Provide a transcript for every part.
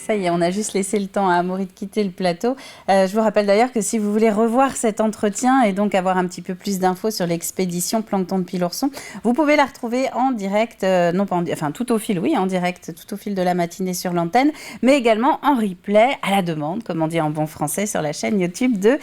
Ça y est, on a juste laissé le temps à Amaury de quitter le plateau. Je vous rappelle d'ailleurs que si vous voulez revoir cet entretien et donc avoir un petit peu plus d'infos sur l'expédition Plancton de Pilourson, vous pouvez la retrouver en direct, tout au fil, oui, en direct, tout au fil de la matinée sur l'antenne, mais également en replay, à la demande, comme on dit en bon français, sur la chaîne YouTube de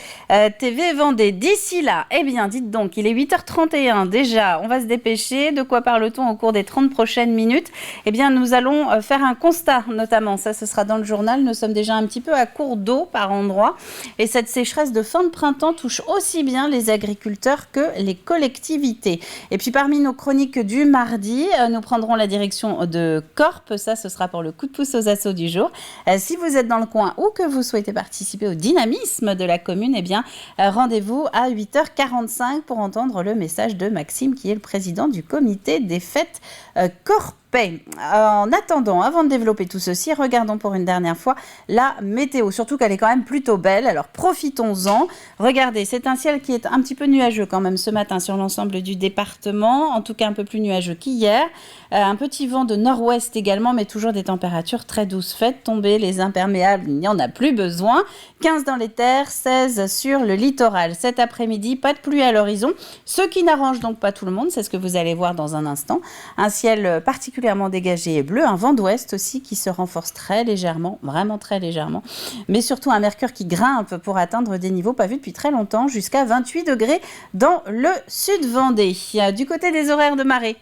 TV Vendée. D'ici là, eh bien, dites donc, il est 8h31 déjà, on va se dépêcher. De quoi parle-t-on au cours des 30 prochaines minutes? Eh bien, nous allons faire un constat, notamment, ça ce sera dans le journal. Nous sommes déjà un petit peu à court d'eau par endroits et cette sécheresse de fin de printemps touche aussi bien les agriculteurs que les collectivités. Et puis parmi nos chroniques du mardi, nous prendrons la direction de Corp. Ça, ce sera pour le coup de pouce aux assos du jour. Si vous êtes dans le coin ou que vous souhaitez participer au dynamisme de la commune, eh bien, rendez-vous à 8h45 pour entendre le message de Maxime, qui est le président du comité des fêtes Corp. En attendant, avant de développer tout ceci, regardons pour une dernière fois la météo, surtout qu'elle est quand même plutôt belle, alors profitons-en. Regardez, c'est un ciel qui est un petit peu nuageux quand même ce matin sur l'ensemble du département, en tout cas un peu plus nuageux qu'hier. Un petit vent de nord-ouest également, mais toujours des températures très douces. Faites tomber les imperméables, il n'y en a plus besoin. 15 dans les terres, 16 sur le littoral. Cet après-midi, pas de pluie à l'horizon, ce qui n'arrange donc pas tout le monde, c'est ce que vous allez voir dans un instant. Un ciel particulièrement dégagé et bleu, un vent d'ouest aussi qui se renforce très légèrement, vraiment très légèrement, mais surtout un mercure qui grimpe pour atteindre des niveaux pas vus depuis très longtemps, jusqu'à 28 degrés dans le sud Vendée. Du côté des horaires de marée,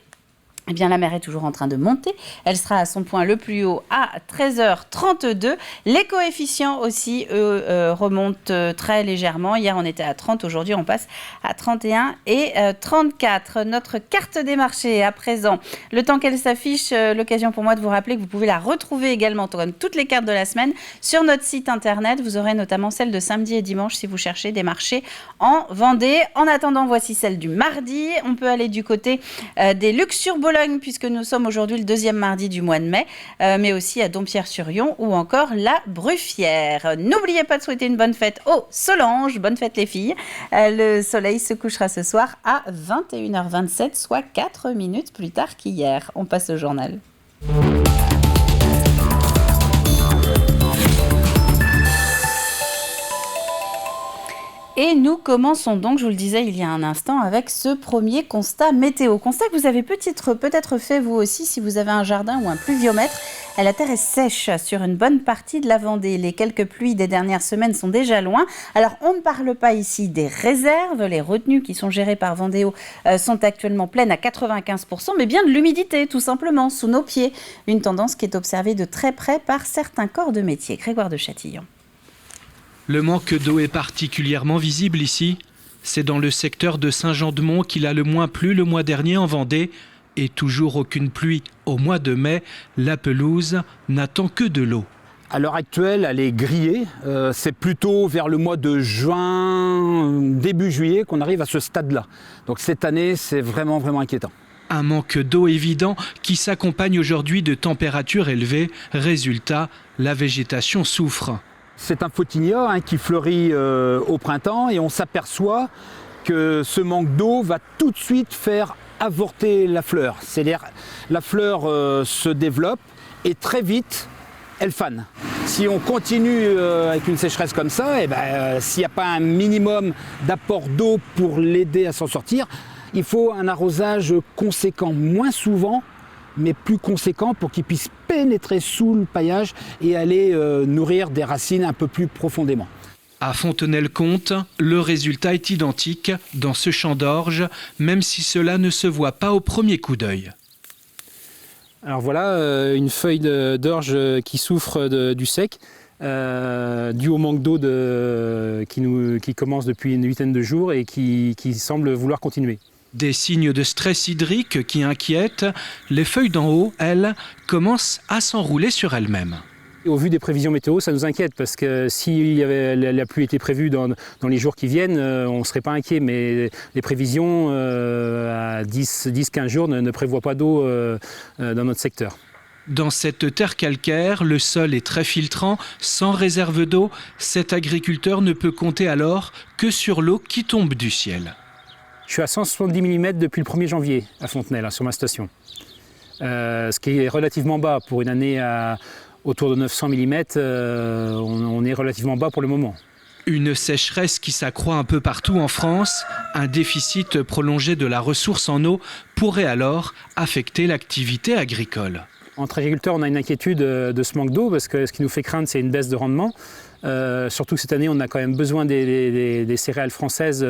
eh bien, la mer est toujours en train de monter. Elle sera à son point le plus haut à 13h32. Les coefficients aussi, remontent très légèrement. Hier, on était à 30. Aujourd'hui, on passe à 31 et 34. Notre carte des marchés, à présent, le temps qu'elle s'affiche, l'occasion pour moi de vous rappeler que vous pouvez la retrouver également, comme toutes les cartes de la semaine, sur notre site internet. Vous aurez notamment celle de samedi et dimanche si vous cherchez des marchés en Vendée. En attendant, voici celle du mardi. On peut aller du côté des Luxures-Bologne, puisque nous sommes aujourd'hui le deuxième mardi du mois de mai, mais aussi à Dompierre-sur-Yon ou encore la Bruffière. N'oubliez pas de souhaiter une bonne fête aux Solanges, bonne fête les filles. Le soleil se couchera ce soir à 21h27, soit 4 minutes plus tard qu'hier. On passe au journal. Et nous commençons donc, je vous le disais il y a un instant, avec ce premier constat météo. Constat que vous avez peut-être fait vous aussi si vous avez un jardin ou un pluviomètre. La terre est sèche sur une bonne partie de la Vendée. Les quelques pluies des dernières semaines sont déjà loin. Alors on ne parle pas ici des réserves. Les retenues qui sont gérées par Vendéo sont actuellement pleines à 95%, mais bien de l'humidité tout simplement sous nos pieds. Une tendance qui est observée de très près par certains corps de métier. Grégoire de Châtillon. Le manque d'eau est particulièrement visible ici. C'est dans le secteur de Saint-Jean-de-Mont qu'il a le moins plu le mois dernier en Vendée. Et toujours aucune pluie au mois de mai. La pelouse n'attend que de l'eau. À l'heure actuelle, elle est grillée. C'est plutôt vers le mois de juin, début juillet, qu'on arrive à ce stade-là. Donc cette année, c'est vraiment inquiétant. Un manque d'eau évident qui s'accompagne aujourd'hui de températures élevées. Résultat, la végétation souffre. C'est un photinia qui fleurit au printemps et on s'aperçoit que ce manque d'eau va tout de suite faire avorter la fleur. C'est-à-dire la fleur se développe et très vite elle fane. Si on continue avec une sécheresse comme ça, s'il n'y a pas un minimum d'apport d'eau pour l'aider à s'en sortir, il faut un arrosage conséquent, moins souvent, mais plus conséquent pour qu'il puisse pénétrer sous le paillage et aller nourrir des racines un peu plus profondément. À Fontenay-le-Comte, le résultat est identique dans ce champ d'orge, même si cela ne se voit pas au premier coup d'œil. Alors voilà une feuille d'orge qui souffre du sec, dû au manque d'eau qui commence depuis une huitaine de jours et qui semble vouloir continuer. Des signes de stress hydrique qui inquiètent. Les feuilles d'en haut, elles, commencent à s'enrouler sur elles-mêmes. Au vu des prévisions météo, ça nous inquiète parce que si la pluie était prévue dans les jours qui viennent, on ne serait pas inquiet. Mais les prévisions à 10-15 jours ne prévoient pas d'eau dans notre secteur. Dans cette terre calcaire, le sol est très filtrant, sans réserve d'eau. Cet agriculteur ne peut compter alors que sur l'eau qui tombe du ciel. Je suis à 170 mm depuis le 1er janvier à Fontenay, là, sur ma station. Ce qui est relativement bas pour une année autour de 900 mm, on est relativement bas pour le moment. Une sécheresse qui s'accroît un peu partout en France, un déficit prolongé de la ressource en eau pourrait alors affecter l'activité agricole. Entre agriculteurs, on a une inquiétude de ce manque d'eau parce que ce qui nous fait craindre, c'est une baisse de rendement. Surtout que cette année, on a quand même besoin des céréales françaises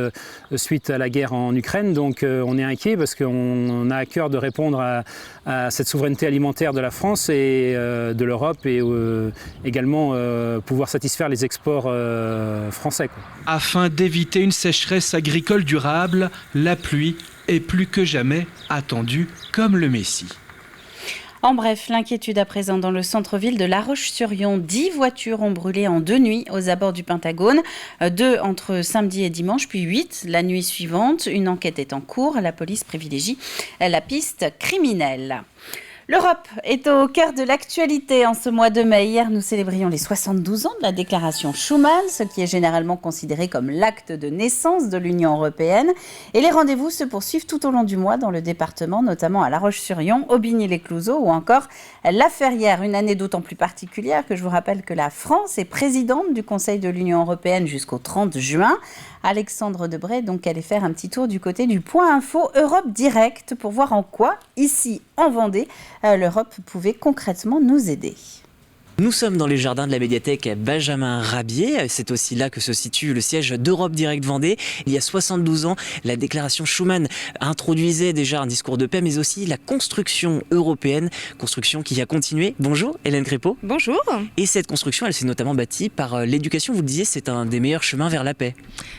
suite à la guerre en Ukraine. Donc on est inquiet parce qu'on a à cœur de répondre à cette souveraineté alimentaire de la France et de l'Europe et également pouvoir satisfaire les exports français, quoi. Afin d'éviter une sécheresse agricole durable, la pluie est plus que jamais attendue comme le Messie. En bref, l'inquiétude à présent dans le centre-ville de La Roche-sur-Yon. 10 voitures ont brûlé en 2 nuits aux abords du Pentagone. 2 entre samedi et dimanche, puis 8 la nuit suivante. Une enquête est en cours. La police privilégie la piste criminelle. L'Europe est au cœur de l'actualité en ce mois de mai. Hier, nous célébrions les 72 ans de la déclaration Schuman, ce qui est généralement considéré comme l'acte de naissance de l'Union européenne. Et les rendez-vous se poursuivent tout au long du mois dans le département, notamment à La Roche-sur-Yon, Aubigny-les-Clouseaux ou encore La Ferrière. Une année d'autant plus particulière que je vous rappelle que la France est présidente du Conseil de l'Union européenne jusqu'au 30 juin. Alexandre Debray donc allait faire un petit tour du côté du Point Info Europe Direct pour voir en quoi, ici en Vendée, l'Europe pouvait concrètement nous aider. Nous sommes dans les jardins de la médiathèque Benjamin Rabier. C'est aussi là que se situe le siège d'Europe Direct Vendée. Il y a 72 ans, la déclaration Schuman introduisait déjà un discours de paix, mais aussi la construction européenne, construction qui a continué. Bonjour Hélène Crépeau. Bonjour. Et cette construction, elle s'est notamment bâtie par l'éducation. Vous le disiez, c'est un des meilleurs chemins vers la paix.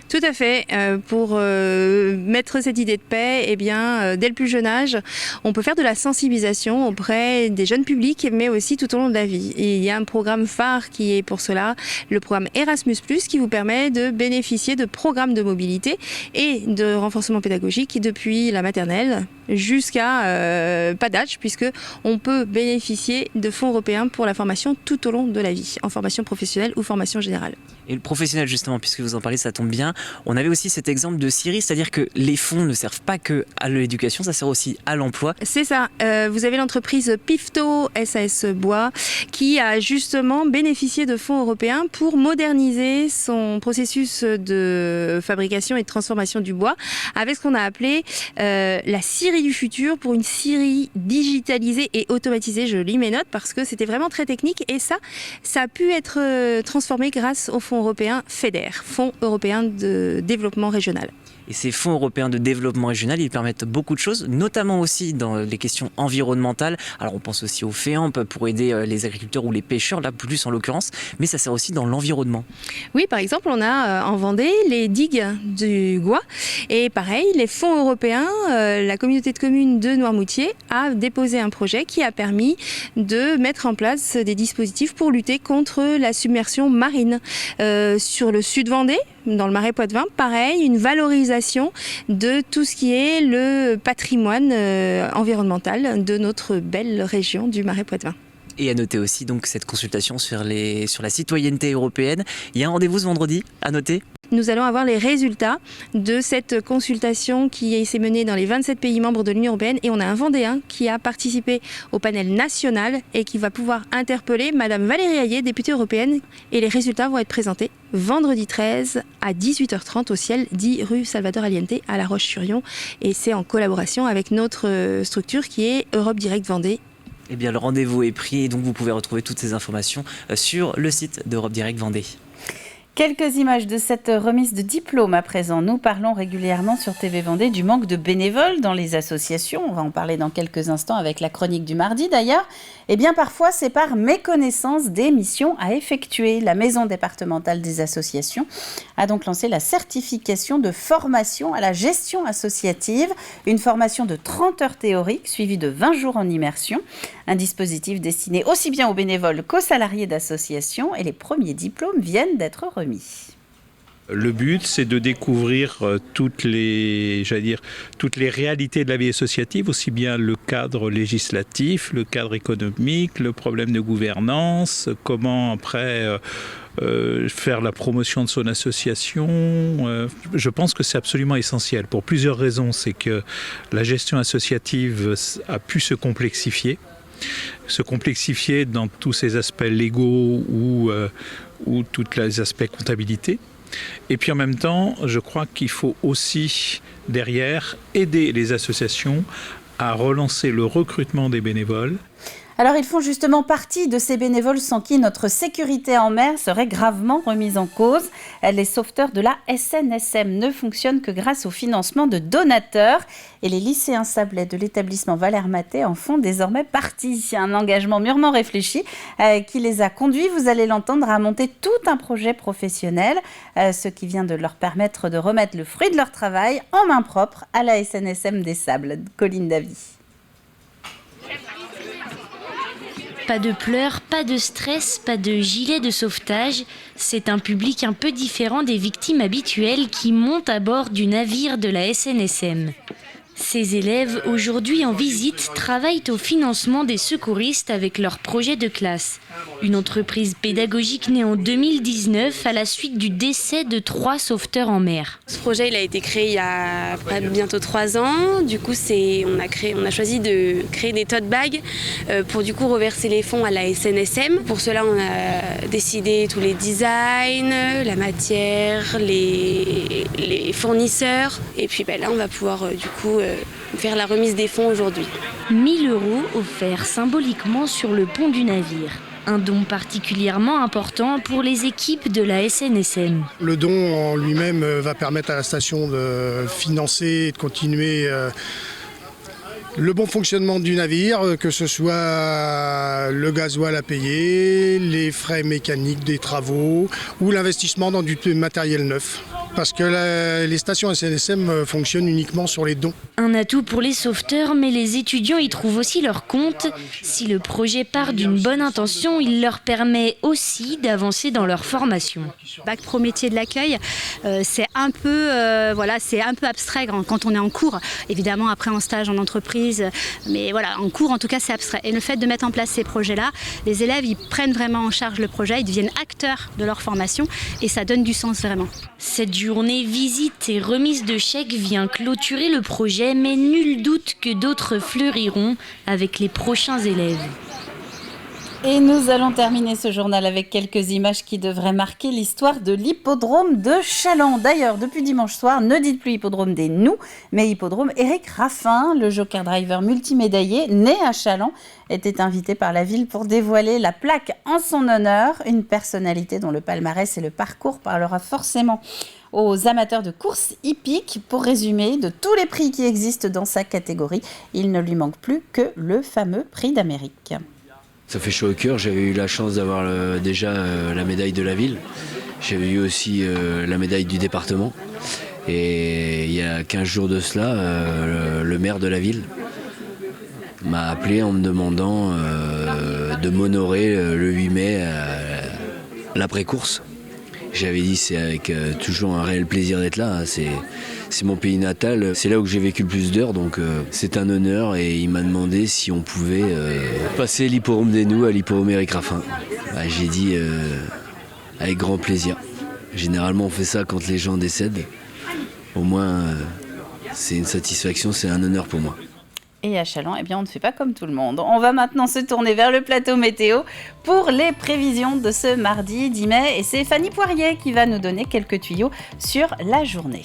Tout à fait. Pour mettre cette idée de paix, eh bien, dès le plus jeune âge, on peut faire de la sensibilisation auprès des jeunes publics, mais aussi tout au long de la vie. Et il y a un programme phare qui est pour cela, le programme Erasmus+, qui vous permet de bénéficier de programmes de mobilité et de renforcement pédagogique depuis la maternelle jusqu'à pas d'âge, puisque on peut bénéficier de fonds européens pour la formation tout au long de la vie, en formation professionnelle ou formation générale. Et le professionnel, justement, puisque vous en parlez, ça tombe bien. On avait aussi cet exemple de Syrie, c'est-à-dire que les fonds ne servent pas que à l'éducation, ça sert aussi à l'emploi. C'est ça. Vous avez l'entreprise Pifto SAS Bois qui a justement bénéficié de fonds européens pour moderniser son processus de fabrication et de transformation du bois avec ce qu'on a appelé la scierie du futur pour une scierie digitalisée et automatisée. Je lis mes notes parce que c'était vraiment très technique et ça a pu être transformé grâce aux fonds européens FEDER, Fonds européen de développement régional. Et ces fonds européens de développement régional, ils permettent beaucoup de choses, notamment aussi dans les questions environnementales. Alors on pense aussi au FEAMP pour aider les agriculteurs ou les pêcheurs, là plus en l'occurrence, mais ça sert aussi dans l'environnement. Oui, par exemple, on a en Vendée les digues du Gois. Et pareil, les fonds européens, la communauté de communes de Noirmoutier a déposé un projet qui a permis de mettre en place des dispositifs pour lutter contre la submersion marine. Sur le sud Vendée, dans le Marais Poitevin, pareil, une valorisation de tout ce qui est le patrimoine environnemental de notre belle région du Marais Poitevin. Et à noter aussi donc cette consultation sur la citoyenneté européenne. Il y a un rendez-vous ce vendredi, à noter. Nous allons avoir les résultats de cette consultation qui s'est menée dans les 27 pays membres de l'Union européenne et on a un Vendéen qui a participé au panel national et qui va pouvoir interpeller Madame Valérie Hayet, députée européenne, et les résultats vont être présentés vendredi 13 à 18h30 au ciel 10 rue Salvador Allende à La Roche-sur-Yon et c'est en collaboration avec notre structure qui est Europe Direct Vendée. Eh bien le rendez-vous est pris et donc vous pouvez retrouver toutes ces informations sur le site d'Europe Direct Vendée. Quelques images de cette remise de diplôme à présent. Nous parlons régulièrement sur TV Vendée du manque de bénévoles dans les associations. On va en parler dans quelques instants avec la chronique du mardi d'ailleurs. Eh bien parfois c'est par méconnaissance des missions à effectuer. La maison départementale des associations a donc lancé la certification de formation à la gestion associative. Une formation de 30 heures théoriques suivie de 20 jours en immersion. Un dispositif destiné aussi bien aux bénévoles qu'aux salariés d'associations et les premiers diplômes viennent d'être remis. Le but, c'est de découvrir toutes les réalités de la vie associative, aussi bien le cadre législatif, le cadre économique, le problème de gouvernance, comment après faire la promotion de son association. Je pense que c'est absolument essentiel pour plusieurs raisons. C'est que la gestion associative a pu se complexifier dans tous ses aspects légaux ou tous les aspects comptabilité. Et puis en même temps, je crois qu'il faut aussi, derrière, aider les associations à relancer le recrutement des bénévoles. Alors, ils font justement partie de ces bénévoles sans qui notre sécurité en mer serait gravement remise en cause. Les sauveteurs de la SNSM ne fonctionnent que grâce au financement de donateurs. Et les lycéens sablais de l'établissement Valère Maté en font désormais partie. Un engagement mûrement réfléchi qui les a conduits, vous allez l'entendre, à monter tout un projet professionnel, ce qui vient de leur permettre de remettre le fruit de leur travail en main propre à la SNSM des Sables. Colline Davy. Pas de pleurs, pas de stress, pas de gilet de sauvetage. C'est un public un peu différent des victimes habituelles qui montent à bord du navire de la SNSM. Ces élèves, aujourd'hui en visite, travaillent au financement des secouristes avec leur projet de classe. Une entreprise pédagogique née en 2019 à la suite du décès de 3 sauveteurs en mer. Ce projet il a été créé il y a bientôt 3 ans. Du coup, on a choisi de créer des tote bags pour du coup reverser les fonds à la SNSM. Pour cela, on a décidé tous les designs, la matière, les fournisseurs. Et puis là, on va pouvoir faire la remise des fonds aujourd'hui. 1 000 € offerts symboliquement sur le pont du navire. Un don particulièrement important pour les équipes de la SNSM. Le don en lui-même va permettre à la station de financer et de continuer le bon fonctionnement du navire, que ce soit le gasoil à payer, les frais mécaniques des travaux ou l'investissement dans du matériel neuf. Parce que les stations SNSM fonctionnent uniquement sur les dons. Un atout pour les sauveteurs, mais les étudiants y trouvent aussi leur compte. Si le projet part d'une bonne intention, il leur permet aussi d'avancer dans leur formation. Bac pro métier de l'accueil, c'est un peu abstrait quand on est en cours. Évidemment, après en stage, en entreprise, mais voilà, en cours en tout cas, c'est abstrait. Et le fait de mettre en place ces projets-là, les élèves, ils prennent vraiment en charge le projet, ils deviennent acteurs de leur formation et ça donne du sens vraiment. Cette journée visite et remise de chèques vient clôturer le projet, mais nul doute que d'autres fleuriront avec les prochains élèves. Et nous allons terminer ce journal avec quelques images qui devraient marquer l'histoire de l'hippodrome de Challans. D'ailleurs, depuis dimanche soir, ne dites plus hippodrome des Nous, mais hippodrome Éric Raffin, le joker driver multimédaillé, né à Challans, était invité par la ville pour dévoiler la plaque en son honneur, une personnalité dont le palmarès et le parcours parlera forcément aux amateurs de courses hippiques. Pour résumer, de tous les prix qui existent dans sa catégorie, il ne lui manque plus que le fameux prix d'Amérique. Ça fait chaud au cœur, j'avais eu la chance d'avoir déjà la médaille de la ville, j'avais eu aussi la médaille du département et il y a 15 jours de cela, le maire de la ville m'a appelé en me demandant de m'honorer le 8 mai l'après-course. J'avais dit c'est avec toujours un réel plaisir d'être là, c'est mon pays natal, c'est là où j'ai vécu le plus d'heures, donc c'est un honneur et il m'a demandé si on pouvait passer l'hippodrome des Nous à l'hippodrome Éric Raffin. J'ai dit avec grand plaisir. Généralement on fait ça quand les gens décèdent, au moins c'est une satisfaction, c'est un honneur pour moi. Et à Challans, on ne fait pas comme tout le monde. On va maintenant se tourner vers le plateau météo pour les prévisions de ce mardi 10 mai. Et c'est Fanny Poirier qui va nous donner quelques tuyaux sur la journée.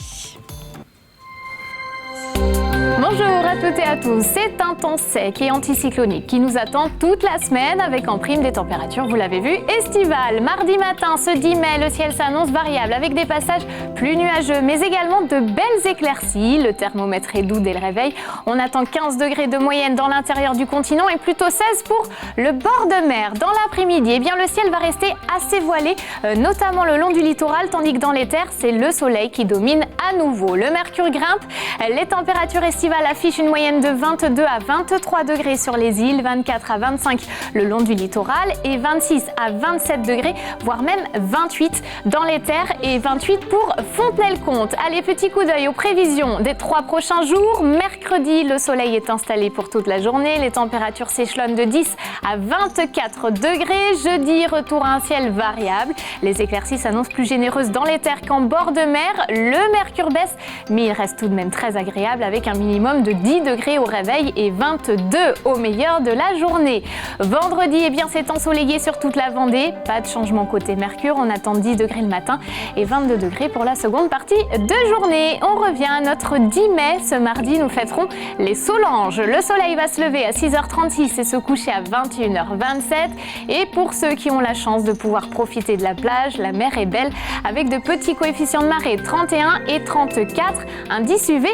Bonjour à toutes et à tous, c'est un temps sec et anticyclonique qui nous attend toute la semaine avec en prime des températures, vous l'avez vu, estivales. Mardi matin, ce 10 mai, le ciel s'annonce variable avec des passages plus nuageux mais également de belles éclaircies. Le thermomètre est doux dès le réveil. On attend 15 degrés de moyenne dans l'intérieur du continent et plutôt 16 pour le bord de mer. Dans l'après-midi, le ciel va rester assez voilé, notamment le long du littoral, tandis que dans les terres, c'est le soleil qui domine à nouveau. Le mercure grimpe, les températures estivales Estival affiche une moyenne de 22 à 23 degrés sur les îles, 24 à 25 le long du littoral et 26 à 27 degrés, voire même 28 dans les terres et 28 pour Fontenay-le-Comte. Allez, petit coup d'œil aux prévisions des 3 prochains jours. Mercredi, le soleil est installé pour toute la journée. Les températures s'échelonnent de 10 à 24 degrés. Jeudi, retour à un ciel variable. Les éclaircies s'annoncent plus généreuses dans les terres qu'en bord de mer. Le mercure baisse, mais il reste tout de même très agréable avec un minimum de 10 degrés au réveil et 22 au meilleur de la journée. Vendredi, eh bien, c'est ensoleillé sur toute la Vendée. Pas de changement côté mercure. On attend 10 degrés le matin et 22 degrés pour la seconde partie de journée. On revient à notre 10 mai. Ce mardi, nous fêterons les Solanges. Le soleil va se lever à 6h36 et se coucher à 21h27. Et pour ceux qui ont la chance de pouvoir profiter de la plage, la mer est belle avec de petits coefficients de marée 31 et 34, indice UV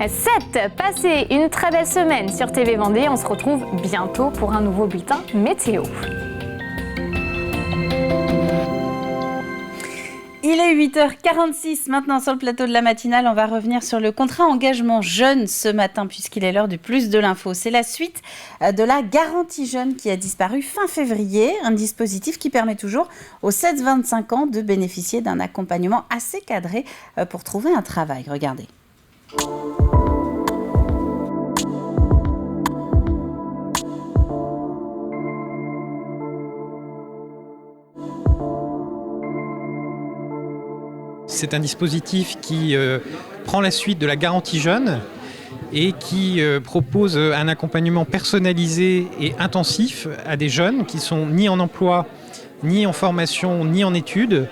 7. Passez une très belle semaine sur TV Vendée. On se retrouve bientôt pour un nouveau bulletin météo. Il est 8h46 maintenant sur le plateau de la matinale. On va revenir sur le contrat engagement jeune ce matin puisqu'il est l'heure du plus de l'info. C'est la suite de la garantie jeune qui a disparu fin février. Un dispositif qui permet toujours aux 7-25 ans de bénéficier d'un accompagnement assez cadré pour trouver un travail. Regardez. C'est un dispositif qui prend la suite de la garantie jeune et qui propose un accompagnement personnalisé et intensif à des jeunes qui sont ni en emploi, ni en formation, ni en études,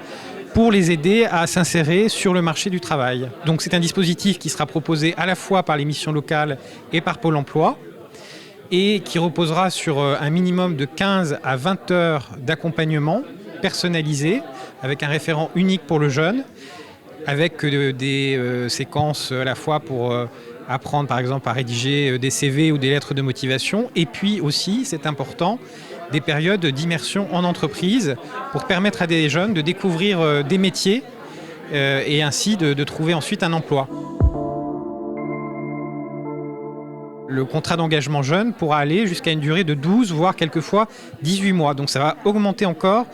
pour les aider à s'insérer sur le marché du travail. Donc c'est un dispositif qui sera proposé à la fois par les missions locales et par Pôle emploi et qui reposera sur un minimum de 15 à 20 heures d'accompagnement personnalisé avec un référent unique pour le jeune, avec des séquences à la fois pour apprendre par exemple à rédiger des CV ou des lettres de motivation, et puis aussi, c'est important, des périodes d'immersion en entreprise pour permettre à des jeunes de découvrir des métiers et ainsi de trouver ensuite un emploi. Le contrat d'engagement jeune pourra aller jusqu'à une durée de 12, voire quelquefois 18 mois. Donc ça va augmenter encore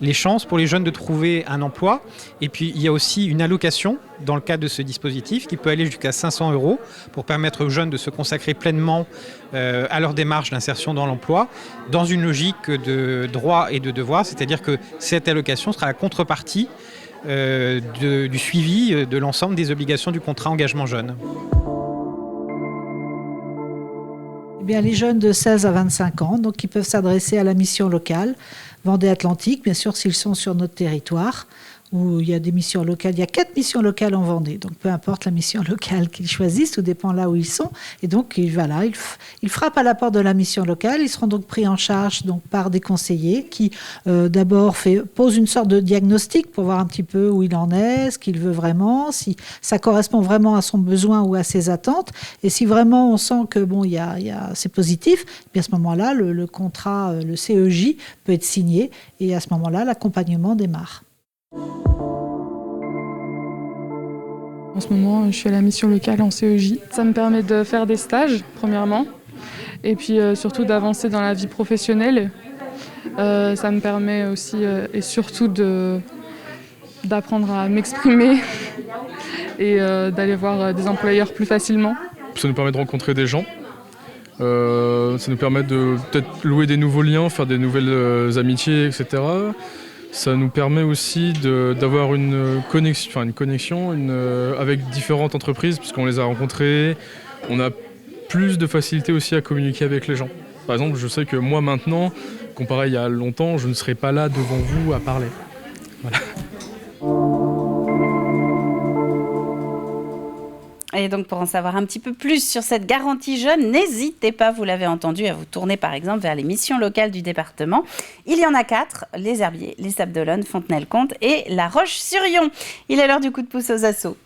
les chances pour les jeunes de trouver un emploi. Et puis il y a aussi une allocation dans le cadre de ce dispositif qui peut aller jusqu'à 500 € pour permettre aux jeunes de se consacrer pleinement à leur démarche d'insertion dans l'emploi dans une logique de droit et de devoir, c'est-à-dire que cette allocation sera la contrepartie du suivi de l'ensemble des obligations du contrat engagement jeune. Eh bien, les jeunes de 16 à 25 ans, donc, qui peuvent s'adresser à la mission locale Vendée Atlantique, bien sûr s'ils sont sur notre territoire, où il y a des missions locales. Il y a 4 missions locales en Vendée, donc peu importe la mission locale qu'ils choisissent, tout dépend là où ils sont. Et donc voilà, ils frappent à la porte de la mission locale, ils seront donc pris en charge donc, par des conseillers qui d'abord posent une sorte de diagnostic pour voir un petit peu où il en est, ce qu'il veut vraiment, si ça correspond vraiment à son besoin ou à ses attentes. Et si vraiment on sent que bon, c'est positif, bien à ce moment-là, le contrat, le CEJ peut être signé et à ce moment-là, l'accompagnement démarre. En ce moment, je suis à la mission locale en CEJ. Ça me permet de faire des stages, premièrement, et puis surtout d'avancer dans la vie professionnelle. Ça me permet aussi et surtout d'apprendre à m'exprimer et d'aller voir des employeurs plus facilement. Ça nous permet de rencontrer des gens. Ça nous permet de peut-être louer des nouveaux liens, faire des nouvelles amitiés, etc. Ça nous permet aussi d'avoir une connexion avec différentes entreprises, puisqu'on les a rencontrées. On a plus de facilité aussi à communiquer avec les gens. Par exemple, je sais que moi maintenant, comparé à il y a longtemps, je ne serai pas là devant vous à parler. Voilà. Et donc, pour en savoir un petit peu plus sur cette garantie jeune, n'hésitez pas, vous l'avez entendu, à vous tourner par exemple vers les missions locales du département. Il y en a 4, les Herbiers, les Sables d'Olonne, Fontenay-le-Comte et La Roche-sur-Yon. Il est l'heure du coup de pouce aux assos.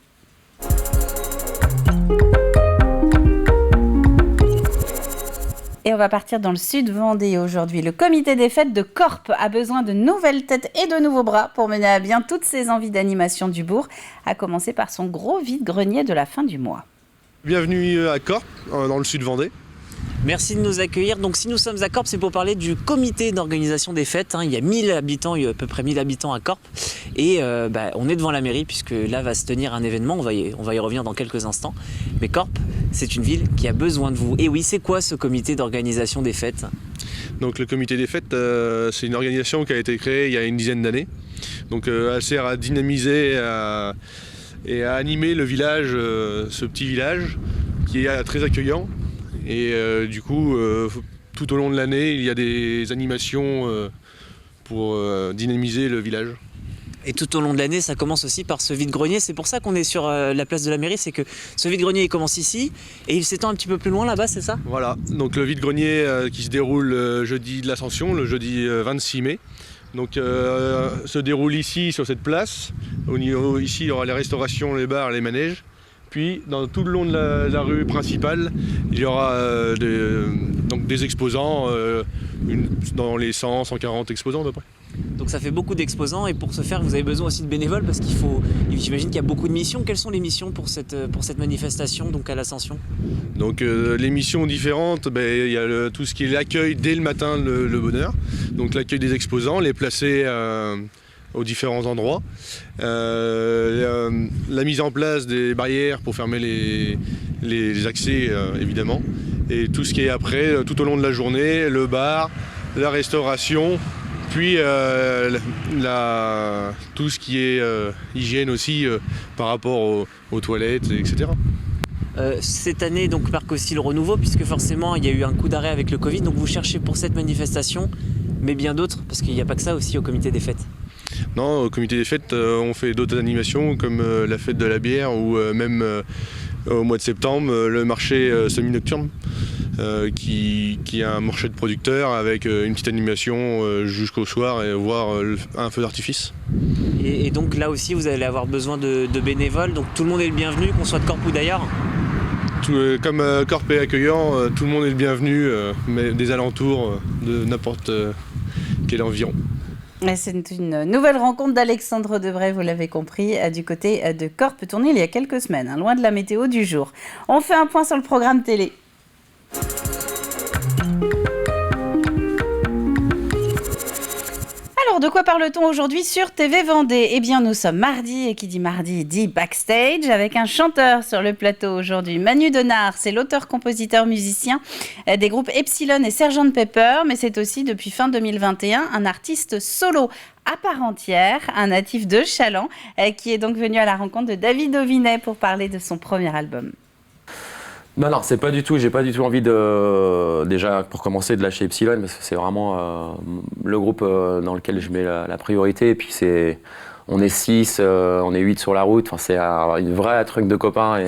Et on va partir dans le sud Vendée aujourd'hui. Le comité des fêtes de Corp a besoin de nouvelles têtes et de nouveaux bras pour mener à bien toutes ses envies d'animation du bourg, à commencer par son gros vide-grenier de la fin du mois. Bienvenue à Corp, dans le sud Vendée. Merci de nous accueillir. Donc si nous sommes à Corp, c'est pour parler du comité d'organisation des fêtes. Il y a 1000 habitants, il y a à peu près 1000 habitants à Corp. Et on est devant la mairie puisque là va se tenir un événement. On va y revenir dans quelques instants. Mais Corp, c'est une ville qui a besoin de vous. Et oui, c'est quoi ce comité d'organisation des fêtes ? Donc le comité des fêtes, c'est une organisation qui a été créée il y a une dizaine d'années. Donc elle sert à dynamiser et à animer le village, ce petit village qui est très accueillant. Et du coup, tout au long de l'année, il y a des animations pour dynamiser le village. Et tout au long de l'année, ça commence aussi par ce vide-grenier. C'est pour ça qu'on est sur la place de la mairie, c'est que ce vide-grenier, il commence ici et il s'étend un petit peu plus loin là-bas, c'est ça ? Voilà, donc le vide-grenier qui se déroule jeudi de l'Ascension, le jeudi 26 mai. Donc se déroule ici, sur cette place. Ici, il y aura les restaurations, les bars, les manèges. Puis, tout le long de la rue principale, il y aura des exposants, dans les 100-140 exposants à peu près. Donc ça fait beaucoup d'exposants et pour ce faire, vous avez besoin aussi de bénévoles parce j'imagine qu'il y a beaucoup de missions. Quelles sont les missions pour cette manifestation, donc à l'Ascension ? Donc les missions différentes, il y a tout ce qui est l'accueil dès le matin, le bonheur. Donc l'accueil des exposants, les placer aux différents endroits. La mise en place des barrières pour fermer les accès, évidemment. Et tout ce qui est après, tout au long de la journée, le bar, la restauration, puis tout ce qui est hygiène aussi par rapport aux toilettes, etc. Cette année donc marque aussi le renouveau puisque forcément il y a eu un coup d'arrêt avec le Covid. Donc vous cherchez pour cette manifestation, mais bien d'autres, parce qu'il n'y a pas que ça aussi au comité des fêtes. Non, au comité des fêtes, on fait d'autres animations comme la fête de la bière ou même au mois de septembre, le marché semi-nocturne qui est un marché de producteurs avec une petite animation jusqu'au soir et voire un feu d'artifice. Et donc là aussi, vous allez avoir besoin de bénévoles, donc tout le monde est le bienvenu, qu'on soit de Corp ou d'ailleurs. Comme Corp est accueillant, tout le monde est le bienvenu, mais des alentours de n'importe quel environ. C'est une nouvelle rencontre d'Alexandre Debray, vous l'avez compris, du côté de Corp, tournée il y a quelques semaines, loin de la météo du jour. On fait un point sur le programme télé. Alors, de quoi parle-t-on aujourd'hui sur TV Vendée ? Eh bien, nous sommes mardi, et qui dit mardi dit backstage, avec un chanteur sur le plateau aujourd'hui. Manu Denard, c'est l'auteur-compositeur-musicien des groupes Epsilon et Sgt Pepper, mais c'est aussi, depuis fin 2021, un artiste solo à part entière, un natif de Chaland, qui est donc venu à la rencontre de David Ovinet pour parler de son premier album. Non, c'est pas du tout. J'ai pas du tout envie déjà pour commencer de lâcher Epsilon parce que c'est vraiment le groupe dans lequel je mets la priorité. Et puis on est 6, on est 8 sur la route. Enfin, c'est une vraie truc de copains.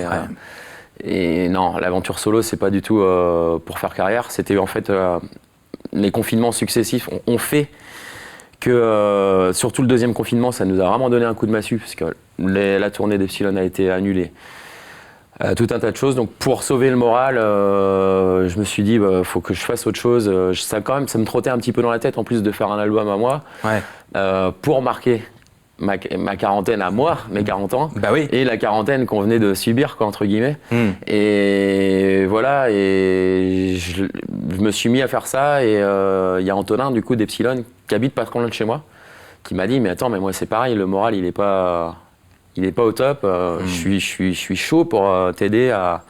Et non, l'aventure solo, c'est pas du tout pour faire carrière. C'était en fait les confinements successifs ont fait que surtout le deuxième confinement, ça nous a vraiment donné un coup de massue parce que la tournée d'Epsilon a été annulée. Tout un tas de choses. Donc pour sauver le moral, je me suis dit faut que je fasse autre chose. Ça me trottait un petit peu dans la tête en plus de faire un album à moi pour marquer ma quarantaine à moi, mes 40 ans, et la quarantaine qu'on venait de subir, quoi, entre guillemets. Et voilà, et je me suis mis à faire ça. Et il y a Antonin du coup d'Epsilon qui habite pas trop loin de chez moi, qui m'a dit mais attends, mais moi c'est pareil, le moral il est pas au top, je suis chaud pour t'aider à...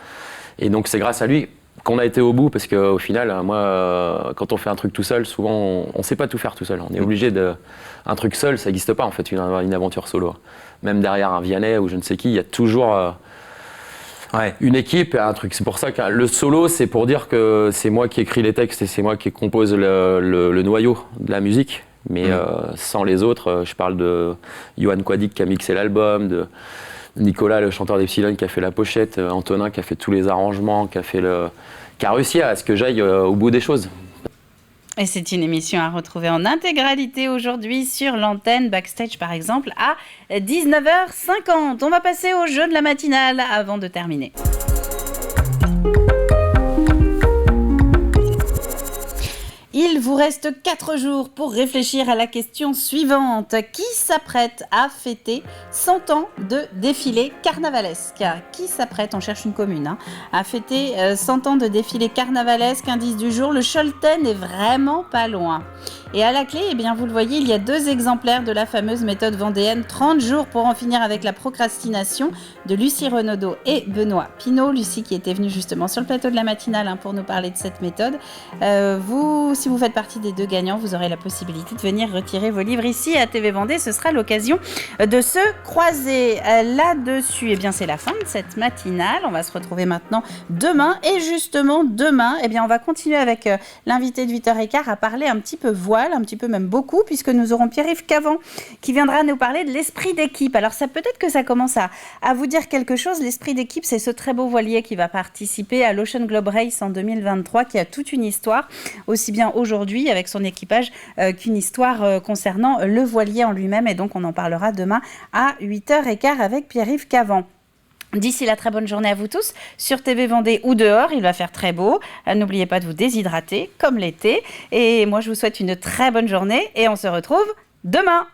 Et donc c'est grâce à lui qu'on a été au bout, parce qu'au final, moi, quand on fait un truc tout seul, souvent on sait pas tout faire tout seul. On est obligé de... Un truc seul, ça n'existe pas en fait, une aventure solo. Même derrière un Vianney ou je ne sais qui, il y a toujours une équipe et un truc. C'est pour ça que le solo, c'est pour dire que c'est moi qui écris les textes et c'est moi qui compose le noyau de la musique. Mais sans les autres, je parle de Yohan Quadik qui a mixé l'album, de Nicolas, le chanteur d'Epsilon, qui a fait la pochette, Antonin qui a fait tous les arrangements, qui a réussi à ce que j'aille au bout des choses. Et c'est une émission à retrouver en intégralité aujourd'hui sur l'antenne Backstage par exemple à 19h50. On va passer au jeu de la matinale avant de terminer. Il vous reste 4 jours pour réfléchir à la question suivante. Qui s'apprête à fêter 100 ans de défilé carnavalesque? Qui s'apprête, on cherche une commune, à fêter 100 ans de défilé carnavalesque? Indice du jour, le Scholten est vraiment pas loin. Et à la clé, eh bien, vous le voyez, il y a 2 exemplaires de la fameuse méthode vendéenne 30 jours pour en finir avec la procrastination de Lucie Renaudot et Benoît Pinault. Lucie qui était venue justement sur le plateau de la matinale pour nous parler de cette méthode. Si vous faites partie des 2 gagnants, vous aurez la possibilité de venir retirer vos livres ici à TV Vendée. Ce sera l'occasion de se croiser là-dessus. Eh bien, c'est la fin de cette matinale. On va se retrouver maintenant demain. Et justement, demain, eh bien, on va continuer avec l'invité de 8h15 à parler un petit peu voile, un petit peu même beaucoup, puisque nous aurons Pierre-Yves Cavant qui viendra nous parler de l'esprit d'équipe. Alors, ça peut-être que ça commence à vous dire quelque chose. L'esprit d'équipe, c'est ce très beau voilier qui va participer à l'Ocean Globe Race en 2023, qui a toute une histoire, aussi bien aujourd'hui avec son équipage qu'une histoire concernant le voilier en lui-même. Et donc, on en parlera demain à 8h15 avec Pierre-Yves Cavant. D'ici là, très bonne journée à vous tous sur TV Vendée ou dehors, il va faire très beau. N'oubliez pas de vous déshydrater comme l'été. Et moi, je vous souhaite une très bonne journée et on se retrouve demain.